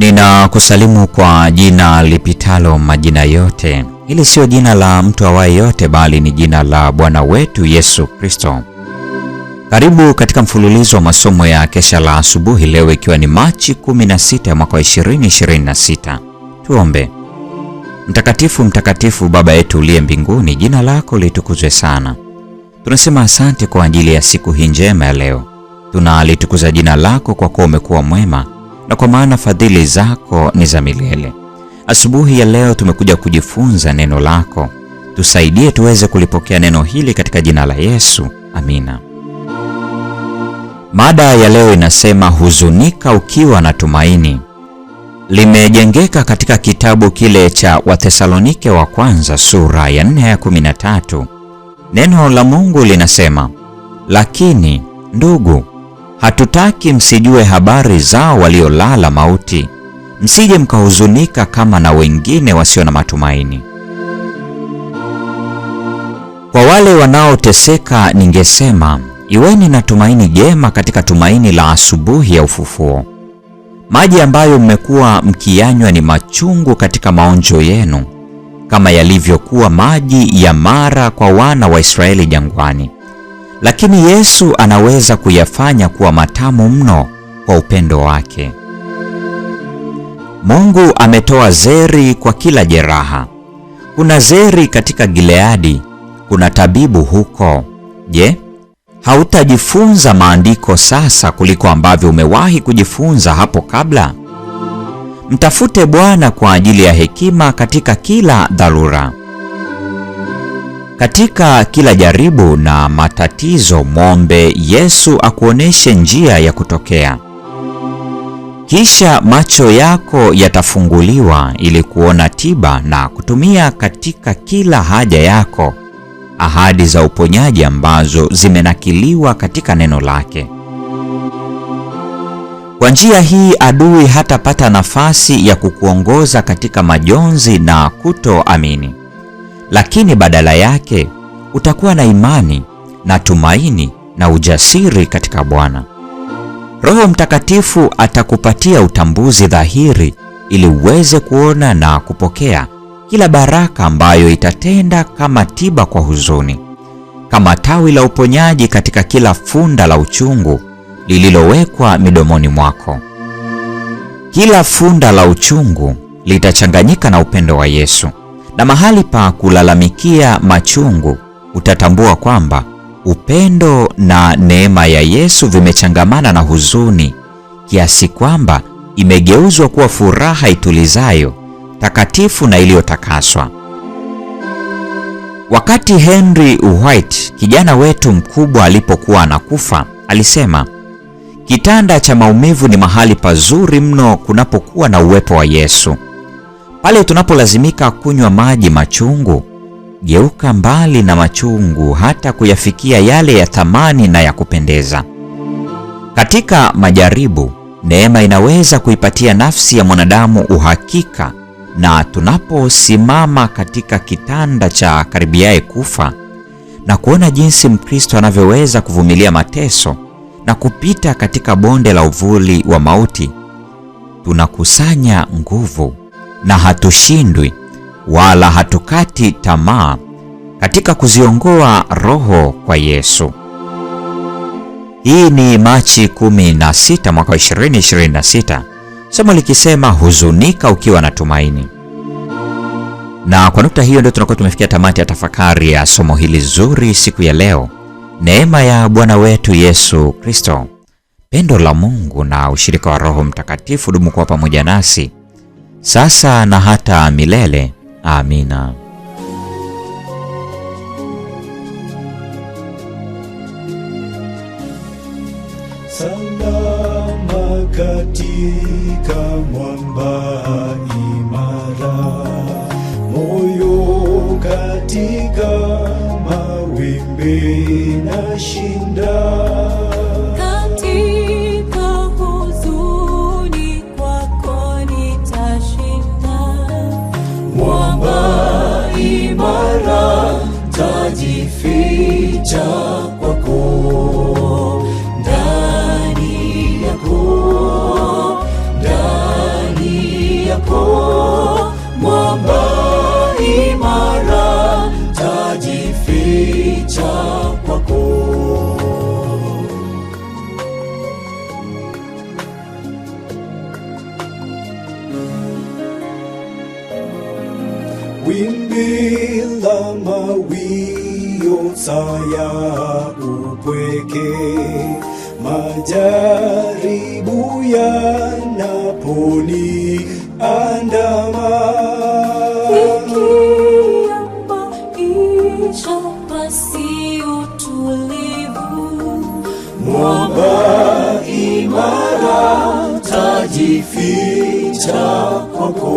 Ninakusalimu kwa jina lipitalo majina yote. Hili sio jina la mtu awaye yote, bali ni jina la Bwana wetu Yesu Kristo. Karibu katika mfululizo wa masomo ya kesha la asubuhi, leo ikiwa ni Machi 16 mwaka 2026. Tuombe. Mtakatifu, mtakatifu Baba yetu uliye mbinguni, jina lako litukuzwe sana. Tunasema asante kwa ajili ya siku hii njema ya leo. Tunalitukuza jina lako kwa kuwa umekuwa mwema na kwa maana fadhili zako ni za milele. Asubuhi ya leo tumekuja kujifunza neno lako. Tusaidie tuweze kulipokea neno hili katika jina la Yesu. Amina. Mada ya leo inasema huzunika ukiwa na tumaini. Limejengeka katika kitabu kile cha Wathesalonike wa kwanza sura ya 4 ya 13. Neno la Mungu linasema, lakini ndugu, hatutaki msijue habari zao waliolala mauti, msije mkahuzunika kama na wengine wasio na matumaini. Kwa wale wanaoteseka ningesema, iweni na tumaini jema katika tumaini la asubuhi ya ufufuo. Maji ambayo mmekuwa mkiyanywa ni machungu katika maonjo yenu, kama yalivyokuwa maji ya Mara kwa wana wa Israeli jangwani. Lakini Yesu anaweza kuyafanya kuwa matamu mno kwa upendo wake. Mungu ametoa zeri kwa kila jeraha. Kuna zeri katika Gileadi, kuna tabibu huko. Je, hautajifunza maandiko sasa kuliko ambavyo umewahi kujifunza hapo kabla? Mtafute Bwana kwa ajili ya hekima katika kila dharura. Katika kila jaribu na matatizo, mwombe Yesu akuoneshe njia ya kutokea. Kisha macho yako yatafunguliwa ili kuona tiba na kutumia katika kila haja yako ahadi za uponyaji ambazo zimenakiliwa katika neno lake. Kwa njia hii adui hatapata nafasi ya kukuongoza katika majonzi na kutoamini, lakini badala yake utakuwa na imani na tumaini na ujasiri katika Bwana. Roho Mtakatifu atakupatia utambuzi dhahiri ili uweze kuona na kupokea kila baraka ambayo itatenda kama tiba kwa huzuni, kama tawi la uponyaji katika kila funda la uchungu lililowekwa midomoni mwako. Kila funda la uchungu litachanganyika na upendo wa Yesu, na mahali pa kulalamikia machungu utatambua kwamba upendo na neema ya Yesu vimechangamana na huzuni kiasi kwamba imegeuzwa kuwa furaha itulizayo, takatifu na iliyotakaswa. Wakati Henry White, kijana wetu mkubwa, alipokuwa anakufa, alisema, kitanda cha maumivu ni mahali pazuri mno kunapokuwa na uwepo wa Yesu. Pale tunapolazimika kunywa maji machungu, geuka mbali na machungu hata kuyafikia yale ya thamani na ya kupendeza. Katika majaribu, neema inaweza kuipatia nafsi ya mwanadamu uhakika, na tunaposimama katika kitanda cha karibiaye kufa na kuona jinsi Mkristo anavyoweza kuvumilia mateso na kupita katika bonde la uvuli wa mauti, tunakusanya nguvu na hatushindwi wala hatukati tamaa katika kuziongoa roho kwa Yesu. Hii ni Machi 16 mwaka 2026, somo likisema huzunika ukiwa na tumaini. Na kwa nukta hiyo ndio tunakuwa tumefikia tamati ya tafakari ya somo hili zuri siku ya leo. Neema ya Bwana wetu Yesu Kristo, pendo la Mungu na ushirika wa Roho Mtakatifu dumu kuwa pamoja nasi sasa na hata milele. Amina. Salama katika mwamba imara, moyo katika mawimbi na shinda. Tajificha kwako, ndani yako, ndani wimbi la mawio, saya upweke, majaribu yanaponi andama, fikia maisha pasi utulivu, mwamba imara tajificha kwako.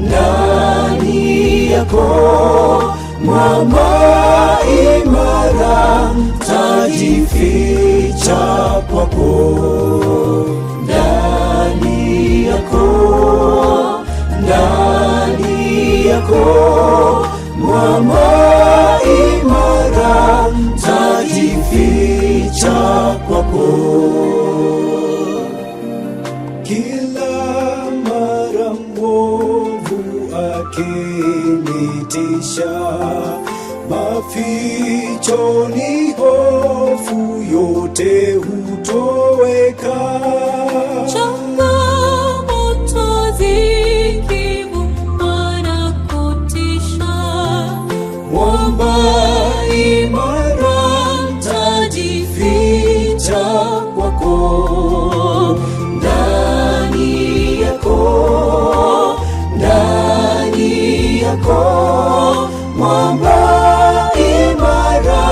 Ndani yako mwamba imara tajificha kwako. Ndani yako mwamba imara tajificha kwako. Kila mara mwovu akinitisha, mafichoni hofu yote hutoweka. changamoto zikivuma na kutisha, Mwamba imara tajificha kwako. Ndani yako mwamba imara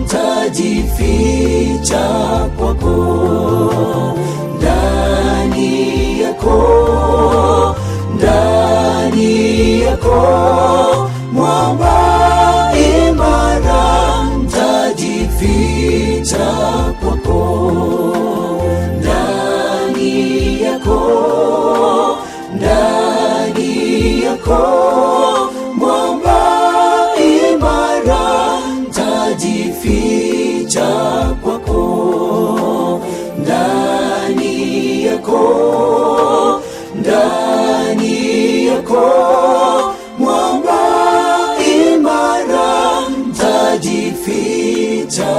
tajificha kwako. Ndani yako mwamba imara tajificha kwako. Ndani yako mwamba imara tajificha kwako. Ndani yako mwamba imara tajificha